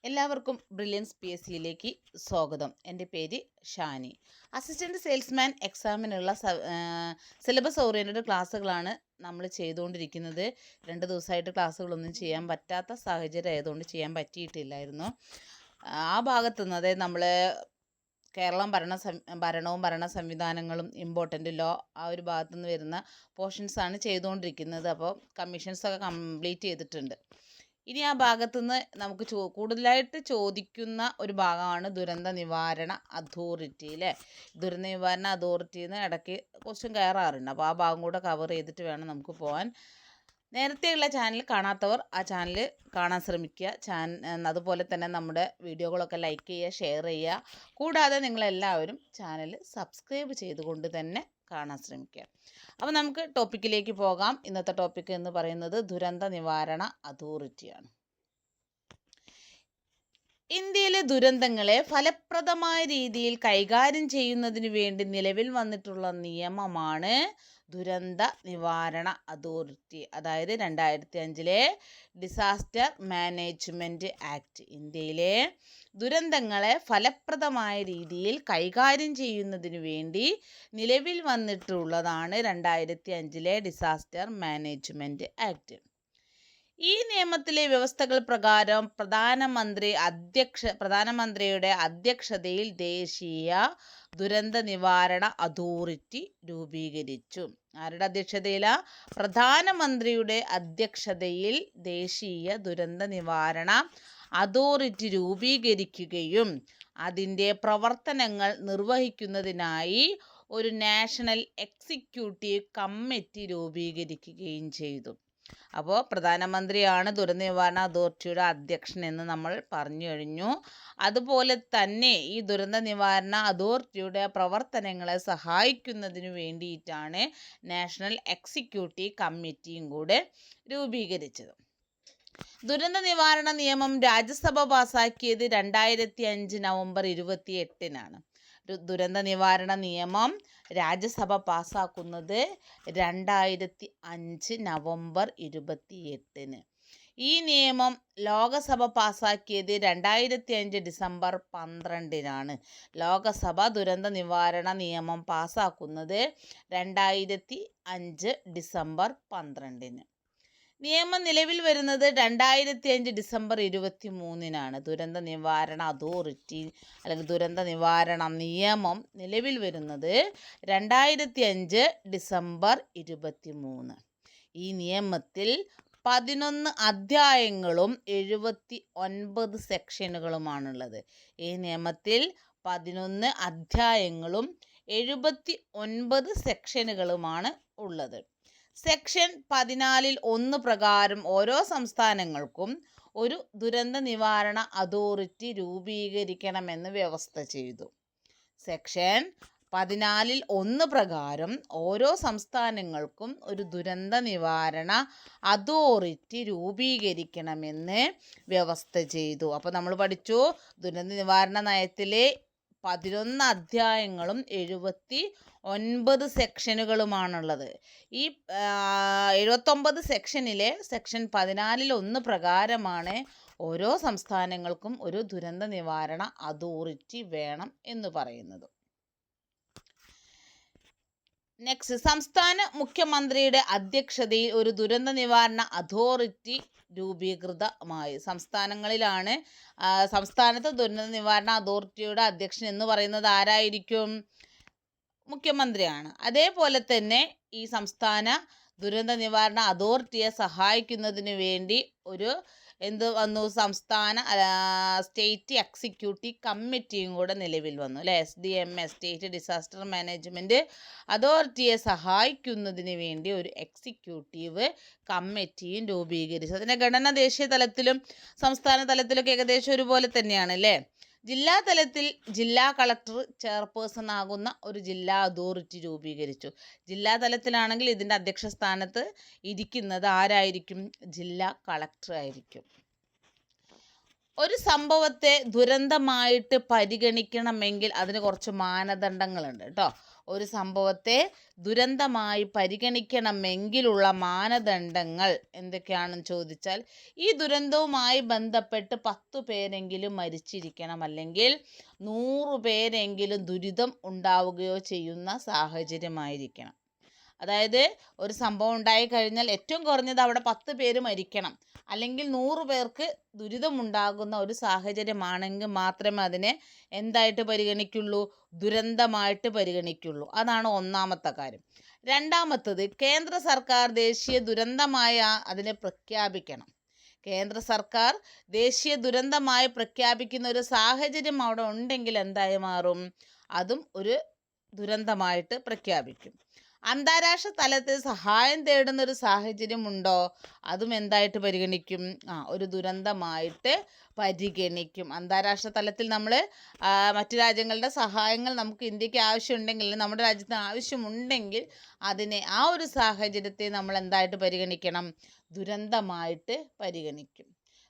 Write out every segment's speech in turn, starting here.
എല്ലാവർക്കും ബ്രില്യൻസ് PSCയിലേക്ക് സ്വാഗതം. എൻ്റെ പേര് ഷാനി. അസിസ്റ്റൻറ്റ് സെയിൽസ്മാൻ എക്സാമിനുള്ള സിലബസ് ഓറിയൻറ്റഡ് ക്ലാസ്സുകളാണ് നമ്മൾ ചെയ്തുകൊണ്ടിരിക്കുന്നത്. 2 ദിവസമായിട്ട് ക്ലാസ്സുകളൊന്നും ചെയ്യാൻ പറ്റാത്ത സാഹചര്യം ആയതുകൊണ്ട് ചെയ്യാൻ പറ്റിയിട്ടില്ലായിരുന്നു. ആ ഭാഗത്തുനിന്ന്, അതായത് നമ്മൾ കേരളം ഭരണവും ഭരണ സംവിധാനങ്ങളും ഇമ്പോർട്ടൻ്റ് ലോ, ആ ഒരു ഭാഗത്തുനിന്ന് വരുന്ന പോർഷൻസാണ് ചെയ്തുകൊണ്ടിരിക്കുന്നത്. അപ്പോൾ കമ്മീഷൻസൊക്കെ കംപ്ലീറ്റ് ചെയ്തിട്ടുണ്ട്. ഇനി ആ ഭാഗത്തുനിന്ന് നമുക്ക് കൂടുതലായിട്ട് ചോദിക്കുന്ന ഒരു ഭാഗമാണ് ദുരന്ത നിവാരണ അതോറിറ്റി, അല്ലേ? ദുരന്ത നിവാരണ അതോറിറ്റിയിൽ നിന്ന് ഇടയ്ക്ക് ക്വസ്റ്റ്യൻ കയറാറുണ്ട്. അപ്പോൾ ആ ഭാഗം കൂടെ കവർ ചെയ്തിട്ട് വേണം നമുക്ക് പോകാൻ. നേരത്തെയുള്ള ചാനൽ കാണാത്തവർ ആ ചാനൽ കാണാൻ ശ്രമിക്കുക. അതുപോലെ തന്നെ നമ്മുടെ വീഡിയോകളൊക്കെ ലൈക്ക് ചെയ്യുക, ഷെയർ ചെയ്യുക. കൂടാതെ നിങ്ങളെല്ലാവരും ചാനൽ സബ്സ്ക്രൈബ് ചെയ്തുകൊണ്ട് തന്നെ കാണാൻ ശ്രമിക്കുക. അപ്പോൾ നമുക്ക് ടോപ്പിക്കിലേക്ക് പോകാം. ഇന്നത്തെ ടോപ്പിക്ക് എന്ന് പറയുന്നത് ദുരന്ത നിവാരണ അതോറിറ്റിയാണ്. ഇന്ത്യയിലെ ദുരന്തങ്ങളെ ഫലപ്രദമായ രീതിയിൽ കൈകാര്യം ചെയ്യുന്നതിന് വേണ്ടി നിലവിൽ വന്നിട്ടുള്ള നിയമമാണ് ദുരന്ത നിവാരണ അതോറിറ്റി. അതായത് 2005 ഡിസാസ്റ്റർ മാനേജ്മെൻറ്റ് ആക്ട്. ഇന്ത്യയിലെ ദുരന്തങ്ങളെ ഫലപ്രദമായ രീതിയിൽ കൈകാര്യം ചെയ്യുന്നതിന് വേണ്ടി നിലവിൽ വന്നിട്ടുള്ളതാണ് 2005 ഡിസാസ്റ്റർ മാനേജ്മെൻറ്റ് ആക്ട്. ഈ നിയമത്തിലെ വ്യവസ്ഥകൾ പ്രകാരം പ്രധാനമന്ത്രിയുടെ അധ്യക്ഷതയിൽ ദേശീയ ദുരന്ത നിവാരണ അതോറിറ്റി രൂപീകരിച്ചു. ആരുടെ അധ്യക്ഷതയിലാണ്? പ്രധാനമന്ത്രിയുടെ അധ്യക്ഷതയിൽ ദേശീയ ദുരന്ത നിവാരണ അതോറിറ്റി രൂപീകരിക്കുകയും അതിൻ്റെ പ്രവർത്തനങ്ങൾ നിർവഹിക്കുന്നതിനായി ഒരു നാഷണൽ എക്സിക്യൂട്ടീവ് കമ്മിറ്റി രൂപീകരിക്കുകയും ചെയ്തു. അപ്പോൾ പ്രധാനമന്ത്രിയാണ് ദുരന്ത നിവാരണ അതോറിറ്റിയുടെ അധ്യക്ഷൻ എന്ന് നമ്മൾ പറഞ്ഞു കഴിഞ്ഞു. അതുപോലെ തന്നെ ഈ ദുരന്ത നിവാരണ അതോറിറ്റിയുടെ പ്രവർത്തനങ്ങളെ സഹായിക്കുന്നതിന് വേണ്ടിയിട്ടാണ് നാഷണൽ എക്സിക്യൂട്ടീവ് കമ്മിറ്റിയും കൂടെ രൂപീകരിച്ചത്. ദുരന്ത നിവാരണ നിയമം രാജ്യസഭ പാസാക്കിയത് 2005 നവംബർ 28-നാണ്. ദുരന്ത നിവാരണ നിയമം രാജ്യസഭ പാസ്സാക്കുന്നത് 2005 നവംബർ 28-ന്. ഈ നിയമം ലോകസഭ പാസ്സാക്കിയത് 2005 ഡിസംബർ 12-നാണ്. ലോകസഭ ദുരന്ത നിവാരണ നിയമം പാസ്സാക്കുന്നത് 2005 ഡിസംബർ 12-ന്. നിയമം നിലവിൽ വരുന്നത് 2005 ഡിസംബർ 23-നാണ്. ദുരന്ത നിവാരണ അതോറിറ്റി അല്ലെങ്കിൽ ദുരന്ത നിവാരണ നിയമം നിലവിൽ വരുന്നത് 2005 ഡിസംബർ 23. ഈ നിയമത്തിൽ 11 അധ്യായങ്ങളും 79 സെക്ഷനുകളുമാണുള്ളത്. ഈ നിയമത്തിൽ 11 അധ്യായങ്ങളും 79 സെക്ഷനുകളുമാണ് ഉള്ളത്. സെക്ഷൻ 14(1) പ്രകാരം ഓരോ സംസ്ഥാനങ്ങൾക്കും ഒരു ദുരന്ത നിവാരണ അതോറിറ്റി രൂപീകരിക്കണമെന്ന് വ്യവസ്ഥ ചെയ്തു. സെക്ഷൻ 14(1) പ്രകാരം ഓരോ സംസ്ഥാനങ്ങൾക്കും ഒരു ദുരന്ത നിവാരണ അതോറിറ്റി രൂപീകരിക്കണമെന്ന് വ്യവസ്ഥ ചെയ്തു. അപ്പോൾ നമ്മൾ പഠിച്ചു, ദുരന്ത നിവാരണ നയത്തിലെ 11 അധ്യായങ്ങളും 79 സെക്ഷനുകളുമാണുള്ളത്. ഈ 79 സെക്ഷനിലെ സെക്ഷൻ 14(1) പ്രകാരമാണ് ഓരോ സംസ്ഥാനങ്ങൾക്കും ഒരു ദുരന്ത നിവാരണ അതോറിറ്റി വേണം എന്ന് പറയുന്നത്. നെക്സ്റ്റ്, സംസ്ഥാന മുഖ്യമന്ത്രിയുടെ അധ്യക്ഷതയിൽ ഒരു ദുരന്ത നിവാരണ അതോറിറ്റി രൂപീകൃതമായി. സംസ്ഥാനത്ത് ദുരന്ത നിവാരണ അതോറിറ്റിയുടെ അധ്യക്ഷൻ എന്ന് പറയുന്നത് ആരായിരിക്കും? മുഖ്യമന്ത്രിയാണ്. അതേപോലെ തന്നെ ഈ സംസ്ഥാന ദുരന്ത നിവാരണ അതോറിറ്റിയെ സഹായിക്കുന്നതിന് വേണ്ടി സംസ്ഥാന സ്റ്റേറ്റ് എക്സിക്യൂട്ടീവ് കമ്മിറ്റിയും കൂടെ നിലവിൽ വന്നു, അല്ലേ? SDMA, സ്റ്റേറ്റ് ഡിസാസ്റ്റർ മാനേജ്മെൻറ്റ് അതോറിറ്റിയെ സഹായിക്കുന്നതിന് വേണ്ടി ഒരു എക്സിക്യൂട്ടീവ് കമ്മിറ്റിയും രൂപീകരിച്ചു. അതിൻ്റെ ഘടന ദേശീയ തലത്തിലും സംസ്ഥാന തലത്തിലൊക്കെ ഏകദേശം ഒരുപോലെ തന്നെയാണ്, അല്ലേ? ജില്ലാ തലത്തിൽ ജില്ലാ കളക്ടർ ചെയർപേഴ്സൺ ആകുന്ന ഒരു ജില്ലാ അതോറിറ്റി രൂപീകരിച്ചു. ജില്ലാ തലത്തിലാണെങ്കിൽ ഇതിൻ്റെ അധ്യക്ഷ സ്ഥാനത്ത് ഇരിക്കുന്നത് ആരായിരിക്കും? ജില്ലാ കളക്ടർ ആയിരിക്കും. ഒരു സംഭവത്തെ ദുരന്തമായിട്ട് പരിഗണിക്കണമെങ്കിൽ അതിന് കുറച്ച് മാനദണ്ഡങ്ങളുണ്ട് കേട്ടോ. ഒരു സംഭവത്തെ ദുരന്തമായി പരിഗണിക്കണമെങ്കിലുള്ള മാനദണ്ഡങ്ങൾ എന്തൊക്കെയാണെന്ന് ചോദിച്ചാൽ, ഈ ദുരന്തവുമായി ബന്ധപ്പെട്ട് 10 പേരെങ്കിലും മരിച്ചിരിക്കണം, അല്ലെങ്കിൽ 100 പേരെങ്കിലും ദുരിതം ഉണ്ടാവുകയോ ചെയ്യുന്ന സാഹചര്യമായിരിക്കണം. അതായത് ഒരു സംഭവം ഉണ്ടായിക്കഴിഞ്ഞാൽ ഏറ്റവും കുറഞ്ഞത് അവിടെ 10 പേര് മരിക്കണം, അല്ലെങ്കിൽ 100 പേർക്ക് ദുരിതമുണ്ടാകുന്ന ഒരു സാഹചര്യമാണെങ്കിൽ മാത്രമേ അതിനെ എന്തായിട്ട് പരിഗണിക്കുള്ളൂ? ദുരന്തമായിട്ട് പരിഗണിക്കുള്ളൂ. അതാണ് ഒന്നാമത്തെ കാര്യം. രണ്ടാമത്തത്, കേന്ദ്ര സർക്കാർ ദേശീയ ദുരന്തമായി അതിനെ പ്രഖ്യാപിക്കണം. കേന്ദ്ര സർക്കാർ ദേശീയ ദുരന്തമായി പ്രഖ്യാപിക്കുന്ന ഒരു സാഹചര്യം അവിടെ ഉണ്ടെങ്കിൽ എന്തായി മാറും? അതും ഒരു ദുരന്തമായിട്ട് പ്രഖ്യാപിക്കും. അന്താരാഷ്ട്ര തലത്തിൽ സഹായം തേടുന്ന ഒരു സാഹചര്യം ഉണ്ടോ? അതും എന്തായിട്ട് പരിഗണിക്കും? ഒരു ദുരന്തമായിട്ട് പരിഗണിക്കും. അന്താരാഷ്ട്ര തലത്തിൽ നമ്മൾ മറ്റു രാജ്യങ്ങളുടെ സഹായങ്ങൾ നമുക്ക് ഇന്ത്യക്ക് ആവശ്യമുണ്ടെങ്കിൽ, നമ്മുടെ രാജ്യത്തിന് ആവശ്യമുണ്ടെങ്കിൽ അതിനെ, ആ ഒരു സാഹചര്യത്തെ നമ്മൾ എന്തായിട്ട് പരിഗണിക്കണം? ദുരന്തമായിട്ട് പരിഗണിക്കും.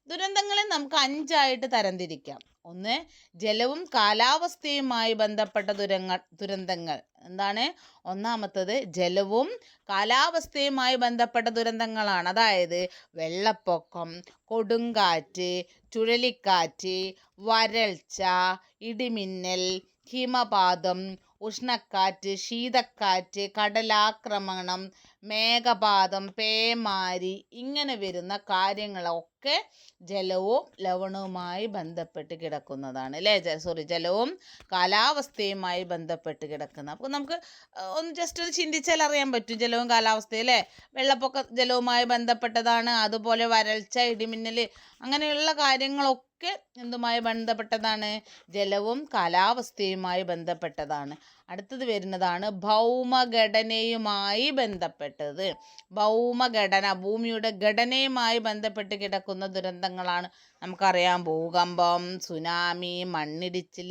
ദുരന്തങ്ങളെ നമുക്ക് 5ആയിട്ട് തരംതിരിക്കാം. ഒന്ന്, ജലവും കാലാവസ്ഥയുമായി ബന്ധപ്പെട്ട ദുരന്തങ്ങൾ. എന്താണ്? ഒന്നാമത്തത് ജലവും കാലാവസ്ഥയുമായി ബന്ധപ്പെട്ട ദുരന്തങ്ങളാണ്. അതായത് വെള്ളപ്പൊക്കം, കൊടുങ്കാറ്റ്, ചുഴലിക്കാറ്റ്, വരൾച്ച, ഇടിമിന്നൽ, ഹിമപാതം, ഉഷ്ണക്കാറ്റ്, ശീതക്കാറ്റ്, കടലാക്രമണം, മേഘപാതം, പേമാരി, ഇങ്ങനെ വരുന്ന കാര്യങ്ങളൊക്കെ ജലവും ലവണവുമായി ബന്ധപ്പെട്ട് കിടക്കുന്നതാണ്, അല്ലേ? ജലവും കാലാവസ്ഥയുമായി ബന്ധപ്പെട്ട് കിടക്കുന്ന. അപ്പോൾ നമുക്ക് ഒന്ന് ജസ്റ്റ് ഒന്ന് ചിന്തിച്ചാൽ അറിയാൻ പറ്റും, ജലവും കാലാവസ്ഥയും, അല്ലേ? വെള്ളപ്പൊക്ക ജലവുമായി ബന്ധപ്പെട്ടതാണ്. അതുപോലെ വരൾച്ച, ഇടിമിന്നൽ, അങ്ങനെയുള്ള കാര്യങ്ങളൊക്കെ എന്തുമായി ബന്ധപ്പെട്ടതാണ്? ജലവും കാലാവസ്ഥയുമായി ബന്ധപ്പെട്ടതാണ്. അടുത്തത് വരുന്നതാണ് ഭൗമഘടനയുമായി ബന്ധപ്പെട്ടത്. ഭൗമഘടന, ഭൂമിയുടെ ഘടനയുമായി ബന്ധപ്പെട്ട് കിടക്കുന്ന ദുരന്തങ്ങളാണ്. നമുക്കറിയാം, ഭൂകമ്പം, സുനാമി, മണ്ണിടിച്ചിൽ,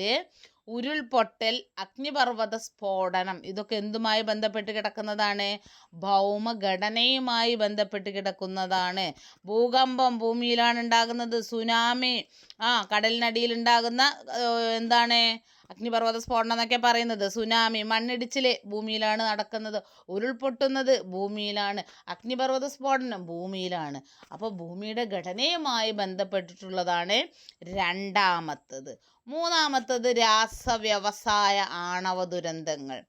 ഉരുൾപൊട്ടൽ, അഗ്നിപർവ്വത സ്ഫോടനം, ഇതൊക്കെ എന്തുമായി ബന്ധപ്പെട്ട് കിടക്കുന്നതാണ്? ഭൗമഘടനയുമായി ബന്ധപ്പെട്ട് കിടക്കുന്നതാണ്. ഭൂകമ്പം ഭൂമിയിലാണ് ഉണ്ടാകുന്നത്. സുനാമി കടലിനടിയിൽ ഉണ്ടാകുന്ന എന്താണ്? അഗ്നിപർവ്വത സ്ഫോടനം എന്നൊക്കെ പറയുന്നത്. സുനാമി, മണ്ണിടിച്ചിൽ ഭൂമിയിലാണ് നടക്കുന്നത്. ഉരുൾപൊട്ടുന്നത് ഭൂമിയിലാണ്. അഗ്നിപർവ്വത സ്ഫോടനം ഭൂമിയിലാണ്. അപ്പോൾ ഭൂമിയുടെ ഘടനയുമായി ബന്ധപ്പെട്ടിട്ടുള്ളതാണ് രണ്ടാമത്തത്. മൂന്നാമത്തത് രാസവ്യവസായ ആണവ ദുരന്തങ്ങൾ.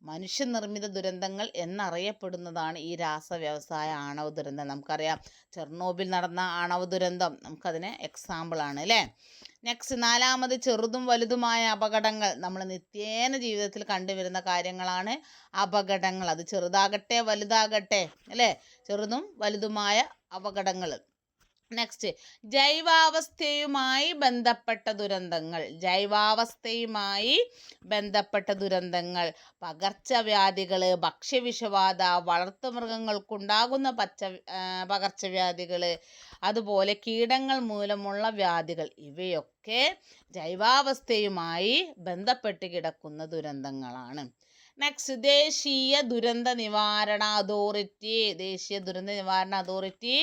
മനുഷ്യനിർമ്മിത ദുരന്തങ്ങൾ എന്നറിയപ്പെടുന്നതാണ് ഈ രാസവ്യവസായ ആണവ ദുരന്തം. നമുക്കറിയാം, ചെർണോബിൽ നടന്ന ആണവ ദുരന്തം നമുക്കതിന് എക്സാമ്പിളാണ്, അല്ലേ? നെക്സ്റ്റ്, നാലാമത് ചെറുതും വലുതുമായ അപകടങ്ങൾ. നമ്മൾ നിത്യേന ജീവിതത്തിൽ കണ്ടുവരുന്ന കാര്യങ്ങളാണ് അപകടങ്ങൾ. അത് ചെറുതാകട്ടെ വലുതാകട്ടെ, അല്ലേ? ചെറുതും വലുതുമായ അപകടങ്ങൾ. നെക്സ്റ്റ്, ജൈവാവസ്ഥയുമായി ബന്ധപ്പെട്ട ദുരന്തങ്ങൾ. ജൈവാവസ്ഥയുമായി ബന്ധപ്പെട്ട ദുരന്തങ്ങൾ, പകർച്ചവ്യാധികൾ, ഭക്ഷ്യവിഷബാധ, വളർത്തുമൃഗങ്ങൾക്കുണ്ടാകുന്ന പകർച്ചവ്യാധികൾ, അതുപോലെ കീടങ്ങൾ മൂലമുള്ള വ്യാധികൾ, ഇവയൊക്കെ ജൈവാവസ്ഥയുമായി ബന്ധപ്പെട്ട് കിടക്കുന്ന ദുരന്തങ്ങളാണ്. നെക്സ്റ്റ്, ദേശീയ ദുരന്ത നിവാരണ അതോറിറ്റി. ദേശീയ ദുരന്ത നിവാരണ അതോറിറ്റി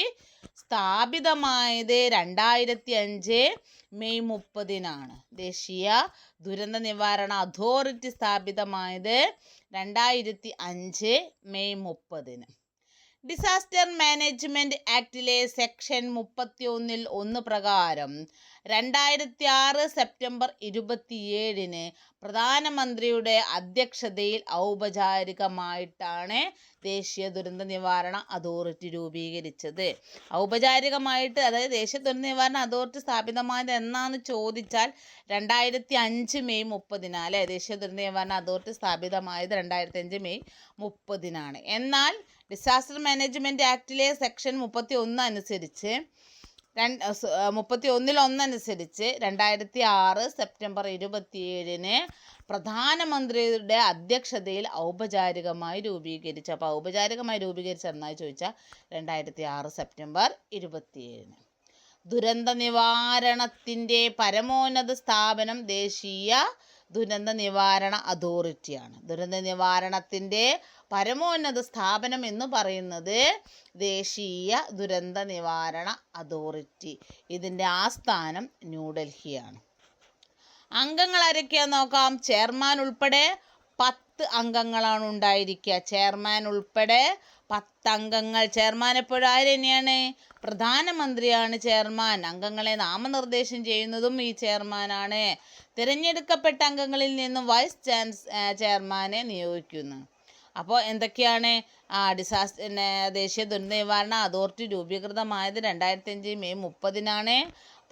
സ്ഥാപിതമായത് 2005 മെയ് 30-നാണ്. ദേശീയ ദുരന്ത നിവാരണ അതോറിറ്റി സ്ഥാപിതമായത് 2005 മെയ് 30-ന്. ഡിസാസ്റ്റർ മാനേജ്മെൻറ്റ് ആക്ടിലെ സെക്ഷൻ 31 പ്രകാരം 2006 സെപ്റ്റംബർ 27-ന് പ്രധാനമന്ത്രിയുടെ അധ്യക്ഷതയിൽ ഔപചാരികമായിട്ടാണ് ദേശീയ ദുരന്ത നിവാരണ അതോറിറ്റി രൂപീകരിച്ചത്. ഔപചാരികമായിട്ട്, അതായത് ദേശീയ ദുരന്ത നിവാരണ അതോറിറ്റി സ്ഥാപിതമായത് എന്നാന്ന് ചോദിച്ചാൽ 2005 മെയ് 30-നാണ്, അല്ലേ? ദേശീയ ദുരന്ത നിവാരണ അതോറിറ്റി സ്ഥാപിതമായത് 2005 മെയ് 30-നാണ്. എന്നാൽ ഡിസാസ്റ്റർ മാനേജ്മെൻറ്റ് ആക്ടിലെ സെക്ഷൻ 31 അനുസരിച്ച് 31 അനുസരിച്ച് 2006 സെപ്റ്റംബർ 27-ന് പ്രധാനമന്ത്രിയുടെ അധ്യക്ഷതയിൽ ഔപചാരികമായി രൂപീകരിച്ചു. അപ്പോൾ ഔപചാരികമായി രൂപീകരിച്ച എന്നായി ചോദിച്ചാൽ 2006 സെപ്റ്റംബർ 27-ന്. ദുരന്ത നിവാരണത്തിൻ്റെ പരമോന്നത സ്ഥാപനം ദേശീയ ദുരന്ത നിവാരണ അതോറിറ്റിയാണ്. ദുരന്ത നിവാരണത്തിൻ്റെ പരമോന്നത സ്ഥാപനം എന്ന് പറയുന്നത് ദേശീയ ദുരന്ത നിവാരണ അതോറിറ്റി. ഇതിൻ്റെ ആസ്ഥാനം ന്യൂഡൽഹിയാണ്. അംഗങ്ങൾ ആരൊക്കെയാന്ന് നോക്കാം. ചെയർമാൻ ഉൾപ്പെടെ 10 അംഗങ്ങളാണ് ഉണ്ടായിരിക്കുക. ചെയർമാൻ ഉൾപ്പെടെ 10 അംഗങ്ങൾ. ചെയർമാൻ എപ്പോഴും ആര് തന്നെയാണ്? പ്രധാനമന്ത്രിയാണ് ചെയർമാൻ. അംഗങ്ങളെ നാമനിർദ്ദേശം ചെയ്യുന്നതും ഈ ചെയർമാനാണ്. തിരഞ്ഞെടുക്കപ്പെട്ട അംഗങ്ങളിൽ നിന്നും വൈസ് ചെയർമാനെ നിയോഗിക്കുന്നു. അപ്പോൾ എന്തൊക്കെയാണ്? ദേശീയ ദുരന്ത നിവാരണ അതോറിറ്റി രൂപീകൃതമായത് 2005 മെയ് 30-നാണ്.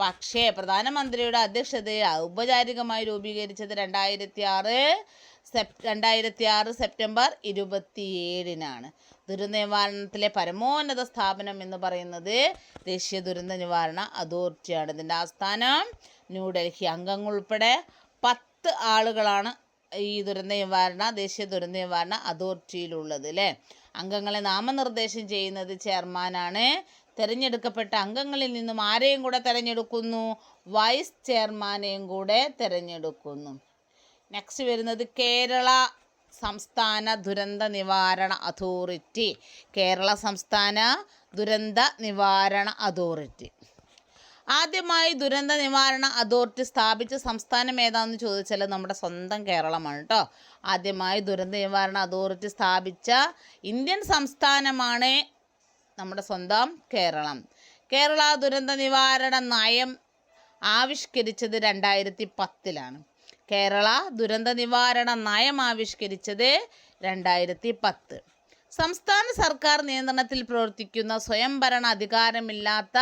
പക്ഷേ പ്രധാനമന്ത്രിയുടെ അധ്യക്ഷതയിൽ ഔപചാരികമായി രൂപീകരിച്ചത് 2006 സെപ്റ്റംബർ 27-നാണ്. ദുരന്ത നിവാരണത്തിലെ പരമോന്നത സ്ഥാപനം എന്ന് പറയുന്നത് ദേശീയ ദുരന്ത നിവാരണ അതോറിറ്റിയാണ്. ഇതിൻ്റെ ആസ്ഥാനം ന്യൂഡൽഹി. അംഗങ്ങൾ ഉൾപ്പെടെ 10 ആളുകളാണ് ഈ ദേശീയ ദുരന്ത നിവാരണ അതോറിറ്റിയിലുള്ളത് അല്ലേ. അംഗങ്ങളെ നാമനിർദ്ദേശം ചെയ്യുന്നത് ചെയർമാനാണ്. തിരഞ്ഞെടുക്കപ്പെട്ട അംഗങ്ങളിൽ നിന്നും ആരെയും കൂടെ തിരഞ്ഞെടുക്കുന്നു? വൈസ് ചെയർമാനെയും കൂടെ തിരഞ്ഞെടുക്കുന്നു. നെക്സ്റ്റ് വരുന്നത് കേരള സംസ്ഥാന ദുരന്ത നിവാരണ അതോറിറ്റി. കേരള സംസ്ഥാന ദുരന്ത നിവാരണ അതോറിറ്റി. ആദ്യമായി ദുരന്ത നിവാരണ അതോറിറ്റി സ്ഥാപിച്ച സംസ്ഥാനം ഏതാണെന്ന് ചോദിച്ചാൽ നമ്മുടെ സ്വന്തം കേരളമാണ് കേട്ടോ. ആദ്യമായി ദുരന്ത നിവാരണ അതോറിറ്റി സ്ഥാപിച്ച ഇന്ത്യൻ സംസ്ഥാനമാണ് നമ്മുടെ സ്വന്തം കേരളം. കേരള ദുരന്ത നിവാരണ നയം ആവിഷ്കരിച്ചത് 2010-ലാണ്. കേരള ദുരന്ത നിവാരണ നയം ആവിഷ്കരിച്ചത് 2010. സംസ്ഥാന സർക്കാർ നിയന്ത്രണത്തിൽ പ്രവർത്തിക്കുന്ന സ്വയംഭരണ അധികാരമില്ലാത്ത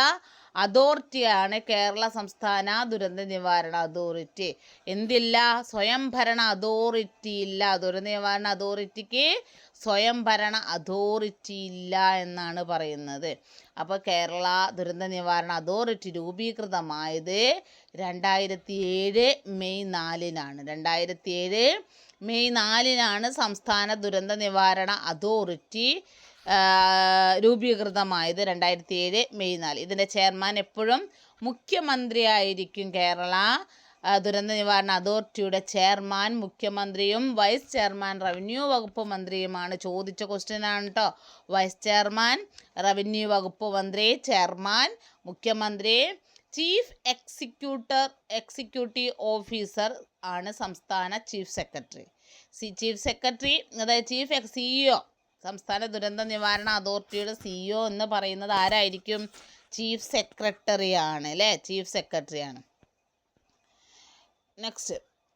അതോറിറ്റിയാണ് കേരള സംസ്ഥാന ദുരന്ത നിവാരണ അതോറിറ്റി. എന്തില്ല? സ്വയംഭരണ അതോറിറ്റി ഇല്ല. ദുരന്ത നിവാരണ അതോറിറ്റിക്ക് സ്വയംഭരണ അതോറിറ്റി ഇല്ല എന്നാണ് പറയുന്നത്. അപ്പോൾ കേരള ദുരന്ത നിവാരണ അതോറിറ്റി രൂപീകൃതമായത് 2007 മെയ് 4-നാണ്. 2007 മെയ് 4-നാണ് സംസ്ഥാന ദുരന്ത നിവാരണ അതോറിറ്റി രൂപീകൃതമായത്. 2007 മെയ് 4. ഇതിൻ്റെ ചെയർമാൻ എപ്പോഴും മുഖ്യമന്ത്രിയായിരിക്കും. കേരള ദുരന്ത നിവാരണ അതോറിറ്റിയുടെ ചെയർമാൻ മുഖ്യമന്ത്രിയും വൈസ് ചെയർമാൻ റവന്യൂ വകുപ്പ് മന്ത്രിയുമാണ്. ചോദിച്ച ക്വസ്റ്റ്യനാണ് കേട്ടോ. വൈസ് ചെയർമാൻ റവന്യൂ വകുപ്പ് മന്ത്രി, ചെയർമാൻ മുഖ്യമന്ത്രി, ചീഫ് എക്സിക്യൂട്ടീവ് ഓഫീസർ ആണ് സംസ്ഥാന ചീഫ് സെക്രട്ടറി. ചീഫ് സെക്രട്ടറി അതായത് CEO സംസ്ഥാന ദുരന്ത നിവാരണ അതോറിറ്റിയുടെ CEO എന്ന് പറയുന്നത് ആരായിരിക്കും? ചീഫ് സെക്രട്ടറിയാണ് അല്ലേ. ചീഫ് സെക്രട്ടറിയാണ്. നെക്സ്റ്റ്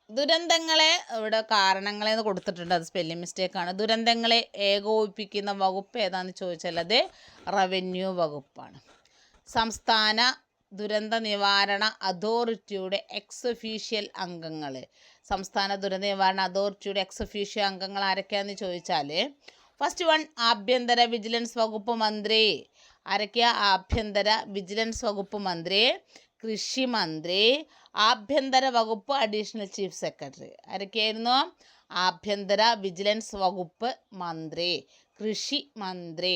ദുരന്തങ്ങളെ ഇവിടെ കാരണങ്ങളെന്ന് കൊടുത്തിട്ടുണ്ട്. അത് സ്പെല്ലിംഗ് മിസ്റ്റേക്കാണ്. ദുരന്തങ്ങളെ ഏകോപിപ്പിക്കുന്ന വകുപ്പ് ഏതാണെന്ന് ചോദിച്ചാൽ അത് റവന്യൂ വകുപ്പാണ്. സംസ്ഥാന ദുരന്ത നിവാരണ അതോറിറ്റിയുടെ എക്സ് ഒഫീഷ്യൽ അംഗങ്ങൾ. സംസ്ഥാന ദുരന്ത നിവാരണ അതോറിറ്റിയുടെ എക്സ് ഒഫീഷ്യൽ അംഗങ്ങൾ ആരൊക്കെയാണെന്ന് ചോദിച്ചാൽ ഫസ്റ്റ് വൺ ആഭ്യന്തര വിജിലൻസ് വകുപ്പ് മന്ത്രി. ആരൊക്കെയാ? ആഭ്യന്തര വിജിലൻസ് വകുപ്പ് മന്ത്രി, കൃഷി മന്ത്രി, ആഭ്യന്തര വകുപ്പ് അഡീഷണൽ ചീഫ് സെക്രട്ടറി. ആരൊക്കെയായിരുന്നു? ആഭ്യന്തര വിജിലൻസ് വകുപ്പ് മന്ത്രി, കൃഷി മന്ത്രി,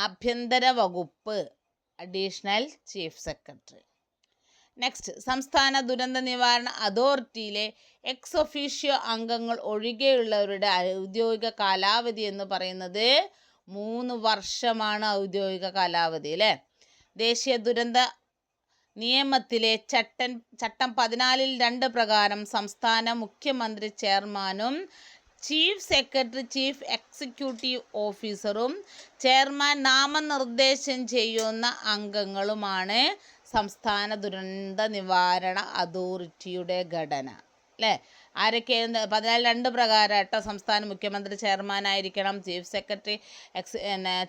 ആഭ്യന്തര വകുപ്പ് അഡീഷണൽ ചീഫ് സെക്രട്ടറി. നെക്സ്റ്റ് സംസ്ഥാന ദുരന്ത നിവാരണ അതോറിറ്റിയിലെ എക്സ് ഒഫീഷ്യോ അംഗങ്ങൾ ഒഴികെയുള്ളവരുടെ ഔദ്യോഗിക കാലാവധി എന്ന് പറയുന്നത് 3 വർഷമാണ് ഔദ്യോഗിക കാലാവധി അല്ലേ. ദേശീയ ദുരന്ത നിയമത്തിലെ ചട്ടം 14(2) പ്രകാരം സംസ്ഥാന മുഖ്യമന്ത്രി ചെയർമാനും ചീഫ് സെക്രട്ടറി ചീഫ് എക്സിക്യൂട്ടീവ് ഓഫീസറും ചെയർമാൻ നാമനിർദ്ദേശം ചെയ്യുന്ന അംഗങ്ങളുമാണ് സംസ്ഥാന ദുരന്ത നിവാരണ അതോറിറ്റിയുടെ ഘടന അല്ലേ. ആരൊക്കെയാണ്? 14(2) പ്രകാരം കേട്ടോ. സംസ്ഥാന മുഖ്യമന്ത്രി ചെയർമാനായിരിക്കണം, ചീഫ് സെക്രട്ടറി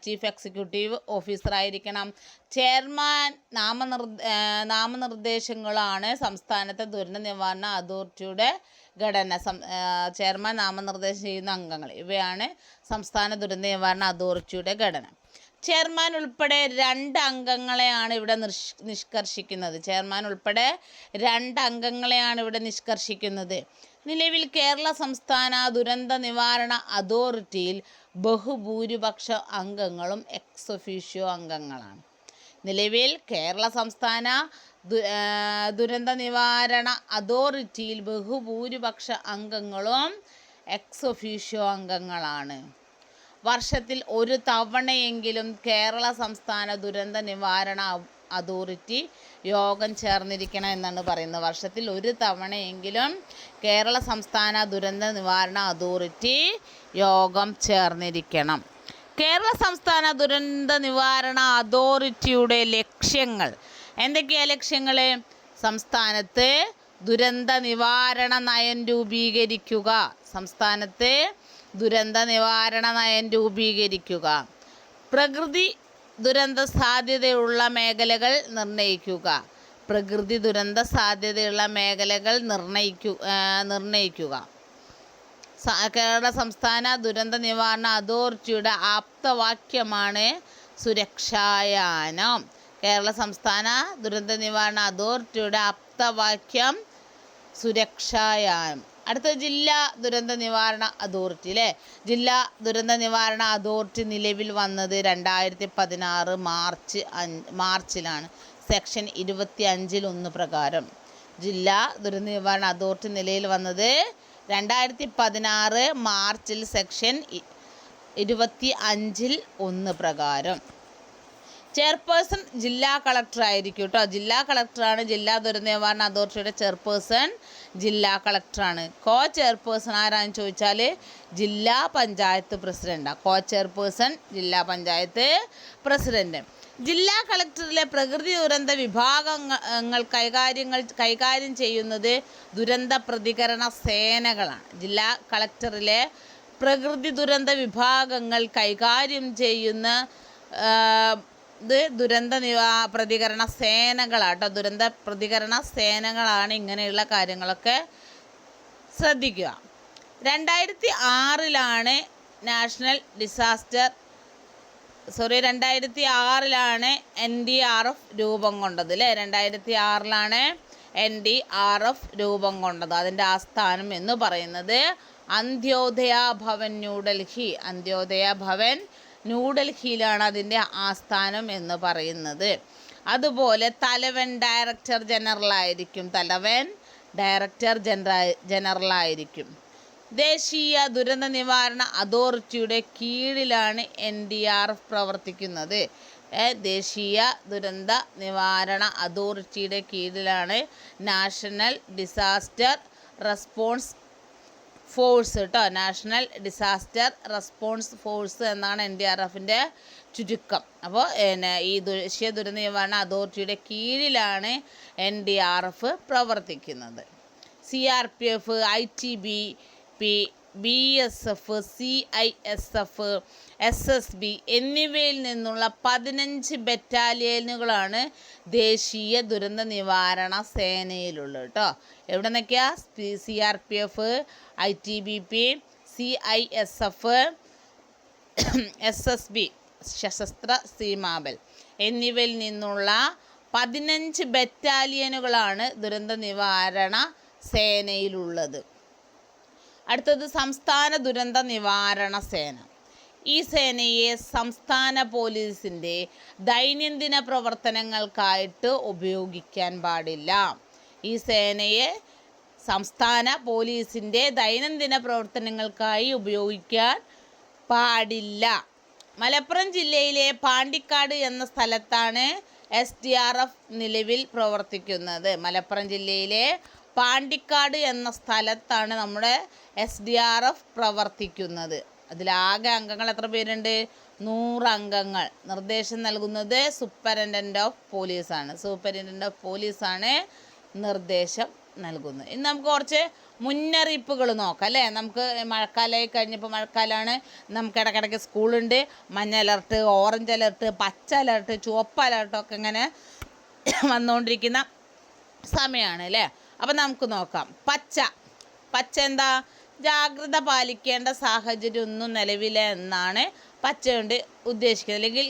ചീഫ് എക്സിക്യൂട്ടീവ് ഓഫീസറായിരിക്കണം. ചെയർമാൻ നാമനിർദ്ദേശങ്ങളാണ് സംസ്ഥാനത്തെ ദുരന്ത നിവാരണ അതോറിറ്റിയുടെ ഘടന. ചെയർമാൻ നാമനിർദ്ദേശം ചെയ്യുന്ന അംഗങ്ങൾ ഇവയാണ് സംസ്ഥാന ദുരന്ത നിവാരണ അതോറിറ്റിയുടെ ഘടന. ചെയർമാൻ ഉൾപ്പെടെ 2 അംഗങ്ങളെയാണ് ഇവിടെ നിഷ്കർഷിക്കുന്നത്. ചെയർമാൻ ഉൾപ്പെടെ 2 അംഗങ്ങളെയാണ് ഇവിടെ നിഷ്കർഷിക്കുന്നത്. നിലവിൽ കേരള സംസ്ഥാന ദുരന്ത നിവാരണ അതോറിറ്റിയിൽ ബഹുഭൂരിപക്ഷ അംഗങ്ങളും എക്സ് ഒഫീഷ്യോ അംഗങ്ങളാണ്. നിലവിൽ കേരള സംസ്ഥാന ദുരന്ത നിവാരണ അതോറിറ്റിയിൽ ബഹുഭൂരിപക്ഷ അംഗങ്ങളും എക്സ് ഒഫീഷ്യോ അംഗങ്ങളാണ്. വർഷത്തിൽ 1 തവണയെങ്കിലും കേരള സംസ്ഥാന ദുരന്ത നിവാരണ അതോറിറ്റി യോഗം ചേർന്നിരിക്കണം എന്നാണ് പറയുന്നത്. വർഷത്തിൽ ഒരു തവണയെങ്കിലും കേരള സംസ്ഥാന ദുരന്ത നിവാരണ അതോറിറ്റി യോഗം ചേർന്നിരിക്കണം. കേരള സംസ്ഥാന ദുരന്ത നിവാരണ അതോറിറ്റിയുടെ ലക്ഷ്യങ്ങൾ എന്തൊക്കെയാണ്? ലക്ഷ്യങ്ങൾ: സംസ്ഥാനത്ത് ദുരന്ത നിവാരണ നയം രൂപീകരിക്കുക. സംസ്ഥാനത്ത് ദുരന്ത നിവാരണ നയം രൂപീകരിക്കുക. പ്രകൃതി ദുരന്ത സാധ്യതയുള്ള മേഖലകൾ നിർണ്ണയിക്കുക. പ്രകൃതി ദുരന്ത സാധ്യതയുള്ള മേഖലകൾ നിർണ്ണയിക്കുക. കേരള സംസ്ഥാന ദുരന്ത നിവാരണ അതോറിറ്റിയുടെ ആപ്തവാക്യമാണ് സുരക്ഷായാനം. കേരള സംസ്ഥാന ദുരന്ത നിവാരണ അതോറിറ്റിയുടെ ആപ്തവാക്യം സുരക്ഷായാനം. അടുത്ത ജില്ലാ ദുരന്ത നിവാരണ അതോറിറ്റി അല്ലേ. ജില്ലാ ദുരന്ത നിവാരണ അതോറിറ്റി നിലവിൽ വന്നത് 2016 മാർച്ചിലാണ്. സെക്ഷൻ 25(1) പ്രകാരം ജില്ലാ ദുരന്ത നിവാരണ അതോറിറ്റി നിലയിൽ വന്നത് 2016 മാർച്ചിൽ സെക്ഷൻ 25(1) പ്രകാരം. ചെയർപേഴ്സൺ ജില്ലാ കളക്ടർ ആയിരിക്കും കേട്ടോ. ജില്ലാ കളക്ടറാണ് ജില്ലാ ദുരന്ത നിവാരണ അതോറിറ്റിയുടെ ചെയർപേഴ്സൺ. ജില്ലാ കളക്ടറാണ്. കോ ചെയർപേഴ്സൺ ആരാന്ന് ചോദിച്ചാൽ ജില്ലാ പഞ്ചായത്ത് പ്രസിഡൻ്റാണ്. കോ ചെയർപേഴ്സൺ ജില്ലാ പഞ്ചായത്ത് പ്രസിഡന്റ്. ജില്ലാ കളക്ടറിലെ പ്രകൃതി ദുരന്ത വിഭാഗങ്ങൾ കൈകാര്യം ചെയ്യുന്നത് ദുരന്ത പ്രതികരണ സേനകളാണ്. ജില്ലാ കളക്ടറിലെ പ്രകൃതി ദുരന്ത വിഭാഗങ്ങൾ കൈകാര്യം ചെയ്യുന്ന ദുരന്ത പ്രതികരണ സേനകളാട്ടോ. ദുരന്ത പ്രതികരണ സേനകളാണ് ഇങ്ങനെയുള്ള കാര്യങ്ങളൊക്കെ ശ്രദ്ധിക്കുക. 2006 NDRF രൂപം കൊണ്ടത് അല്ലേ. 2006 NDRF രൂപം കൊണ്ടത്. അതിൻ്റെ ആസ്ഥാനം എന്ന് പറയുന്നത് അന്ത്യോദയ ഭവൻ ന്യൂഡൽഹി. അന്ത്യോദയ ഭവൻ ന്യൂഡൽഹിയിലാണ് അതിൻ്റെ ആസ്ഥാനം എന്ന് പറയുന്നത്. അതുപോലെ തലവൻ ഡയറക്ടർ ജനറൽ ആയിരിക്കും. ദേശീയ ദുരന്ത നിവാരണ അതോറിറ്റിയുടെ കീഴിലാണ് NDRF പ്രവർത്തിക്കുന്നത്. ദേശീയ ദുരന്ത നിവാരണ അതോറിറ്റിയുടെ കീഴിലാണ് നാഷണൽ ഡിസാസ്റ്റർ റെസ്പോൺസ് ഫോഴ്സ് കേട്ടോ. നാഷണൽ ഡിസാസ്റ്റർ റെസ്പോൺസ് ഫോഴ്സ് എന്നാണ് NDRFൻ്റെ ചുരുക്കം. അപ്പോൾ ഈ ദേശീയ ദുരന്ത നിവാരണ അതോറിറ്റിയുടെ കീഴിലാണ് NDRF പ്രവർത്തിക്കുന്നത്. CRPF, ITBP, BSF, CISF, SSB എന്നിവയിൽ നിന്നുള്ള 15 ബറ്റാലിയനുകളാണ് ദേശീയ ദുരന്ത നിവാരണ സേനയിലുള്ളത് കേട്ടോ. എവിടെ നിന്നൊക്കെയാ? CRPF, ITBP, CISF, SSB സശസ്ത്ര സീമാബൽ എന്നിവയിൽ നിന്നുള്ള 15 ബറ്റാലിയനുകളാണ് ദുരന്ത നിവാരണ സേനയിലുള്ളത്. അടുത്തത് സംസ്ഥാന ദുരന്ത നിവാരണ സേന. ഈ സേനയെ സംസ്ഥാന പോലീസിൻ്റെ ദൈനംദിന പ്രവർത്തനങ്ങൾക്കായിട്ട് ഉപയോഗിക്കാൻ പാടില്ല. ഈ സേനയെ സംസ്ഥാന പോലീസിൻ്റെ ദൈനംദിന പ്രവർത്തനങ്ങൾക്കായി ഉപയോഗിക്കാൻ പാടില്ല. മലപ്പുറം ജില്ലയിലെ പാണ്ടിക്കാട് എന്ന സ്ഥലത്താണ് SDRF നിലവിൽ പ്രവർത്തിക്കുന്നത്. മലപ്പുറം ജില്ലയിലെ പാണ്ടിക്കാട് എന്ന സ്ഥലത്താണ് നമ്മുടെ SDRF പ്രവർത്തിക്കുന്നത്. അതിലാകെ അംഗങ്ങൾ എത്ര പേരുണ്ട്? 100 അംഗങ്ങൾ. നിർദ്ദേശം നൽകുന്നത് സൂപ്പരിൻറ്റൻഡൻ്റ് ഓഫ് പോലീസാണ് നിർദ്ദേശം നൽകുന്നത്. ഇന്ന് നമുക്ക് കുറച്ച് മുന്നറിയിപ്പുകൾ നോക്കാം അല്ലേ. നമുക്ക് മഴക്കാലമായി കഴിഞ്ഞപ്പോൾ മഴക്കാലമാണ്. നമുക്ക് ഇടയ്ക്കിടയ്ക്ക് സ്കൂളുണ്ട്. മഞ്ഞ അലർട്ട്, ഓറഞ്ച് അലർട്ട്, പച്ച അലർട്ട്, ചുവപ്പ് അലർട്ടൊക്കെ ഇങ്ങനെ വന്നുകൊണ്ടിരിക്കുന്ന സമയമാണ് അല്ലേ. അപ്പം നമുക്ക് നോക്കാം. പച്ച എന്താ? ജാഗ്രത പാലിക്കേണ്ട സാഹചര്യം ഒന്നും നിലവിലെ എന്നാണ് പച്ച കൊണ്ട് ഉദ്ദേശിക്കുന്നത്. അല്ലെങ്കിൽ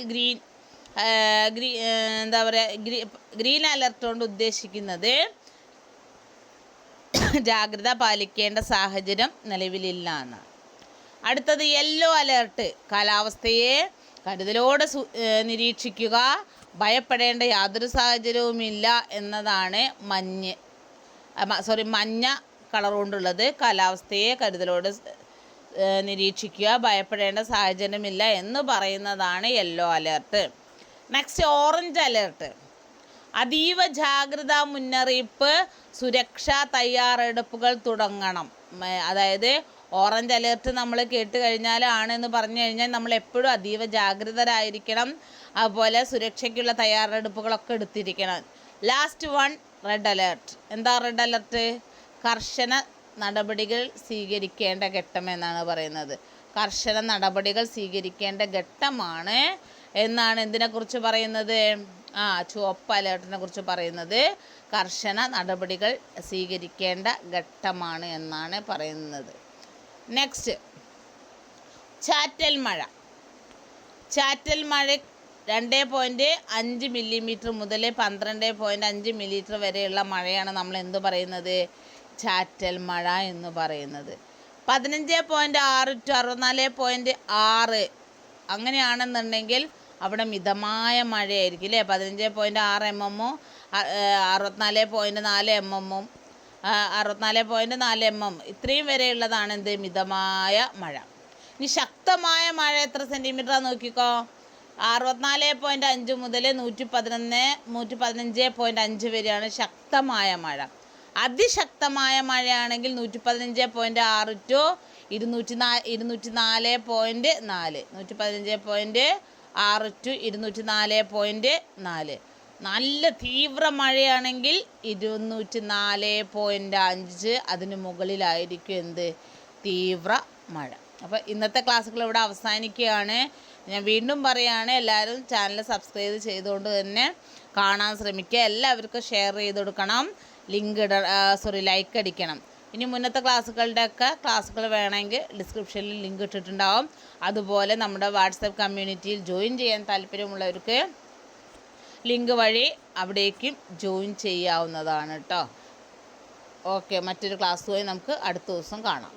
ഗ്രീൻ അലർട്ട് കൊണ്ട് ഉദ്ദേശിക്കുന്നത് ജാഗ്രത പാലിക്കേണ്ട സാഹചര്യം നിലവിലില്ല എന്നാണ്. അടുത്തത് യെല്ലോ അലർട്ട്. കാലാവസ്ഥയെ കരുതലോടെ നിരീക്ഷിക്കുക, ഭയപ്പെടേണ്ട യാതൊരു സാഹചര്യവുമില്ല എന്നതാണ് മഞ്ഞ കളർ കൊണ്ടുള്ളത്. കാലാവസ്ഥയെ കരുതലോടെ നിരീക്ഷിക്കുക, ഭയപ്പെടേണ്ട സാഹചര്യമില്ല എന്ന് പറയുന്നതാണ് yellow alert. Next orange alert. അതീവ ജാഗ്രതാ മുന്നറിയിപ്പ്, സുരക്ഷാ തയ്യാറെടുപ്പുകൾ തുടങ്ങണം. അതായത് ഓറഞ്ച് അലേർട്ട് നമ്മൾ കേട്ട് കഴിഞ്ഞാലാണെന്ന് പറഞ്ഞു കഴിഞ്ഞാൽ നമ്മൾ എപ്പോഴും അതീവ ജാഗ്രതരായിരിക്കണം. അതുപോലെ സുരക്ഷയ്ക്കുള്ള തയ്യാറെടുപ്പുകളൊക്കെ എടുത്തിരിക്കണം. Last one red alert. എന്താ റെഡ് അലേർട്ട്? കർശന നടപടികൾ സ്വീകരിക്കേണ്ട ഘട്ടം എന്നാണ് പറയുന്നത്. കർശന നടപടികൾ സ്വീകരിക്കേണ്ട ഘട്ടമാണ് എന്നാണ് എന്തിനെക്കുറിച്ച് പറയുന്നത്? ചുവപ്പ് അലേർട്ടിനെ കുറിച്ച് പറയുന്നത്. കർശന നടപടികൾ സ്വീകരിക്കേണ്ട ഘട്ടമാണ് എന്നാണ് പറയുന്നത്. നെക്സ്റ്റ്, ചാറ്റൽ മഴ. ചാറ്റൽ മഴ 2.5 മില്ലിമീറ്റർ മുതൽ 12.5 മില്ലിമീറ്റർ വരെയുള്ള മഴയാണ് നമ്മൾ എന്ത് പറയുന്നത്? ചാറ്റൽ മഴ എന്ന് പറയുന്നത്. 15.6 to 64.6 അങ്ങനെയാണെന്നുണ്ടെങ്കിൽ അവിടെ മിതമായ മഴയായിരിക്കും അല്ലേ? 15.6 mm 64.4 mm 64.4 mm ഇത്രയും വരെയുള്ളതാണ് എന്ത്? മിതമായ മഴ. ഇനി ശക്തമായ മഴ എത്ര സെൻറ്റിമീറ്ററാണ് നോക്കിക്കോ. 64.5 മുതൽ 115.5 വരെയാണ് ശക്തമായ മഴ. അതിശക്തമായ മഴയാണെങ്കിൽ 115.6 to 204.4 115.6 to 204.4. നല്ല തീവ്ര മഴയാണെങ്കിൽ 204.5. അതിന് മുകളിലായിരിക്കും എന്ത്? തീവ്ര മഴ. അപ്പോൾ ഇന്നത്തെ ക്ലാസ്സുകൾ ഇവിടെ അവസാനിക്കുകയാണ്. ഞാൻ വീണ്ടും പറയുകയാണ്, എല്ലാവരും ചാനൽ സബ്സ്ക്രൈബ് ചെയ്തുകൊണ്ട് തന്നെ കാണാൻ ശ്രമിക്കുക. എല്ലാവർക്കും ഷെയർ ചെയ്ത് കൊടുക്കണം. ലൈക്ക് അടിക്കണം. ഇനി മുന്നത്തെ ക്ലാസ്സുകൾ വേണമെങ്കിൽ ഡിസ്ക്രിപ്ഷനിൽ ലിങ്ക് ഇട്ടിട്ടുണ്ടാവും. അതുപോലെ നമ്മുടെ വാട്സപ്പ് കമ്മ്യൂണിറ്റിയിൽ ജോയിൻ ചെയ്യാൻ താല്പര്യമുള്ളവർക്ക് ലിങ്ക് വഴി അവിടേക്കും ജോയിൻ ചെയ്യാവുന്നതാണ് കേട്ടോ. ഓക്കെ, മറ്റൊരു ക്ലാസ്സുമായി നമുക്ക് അടുത്ത ദിവസം കാണാം.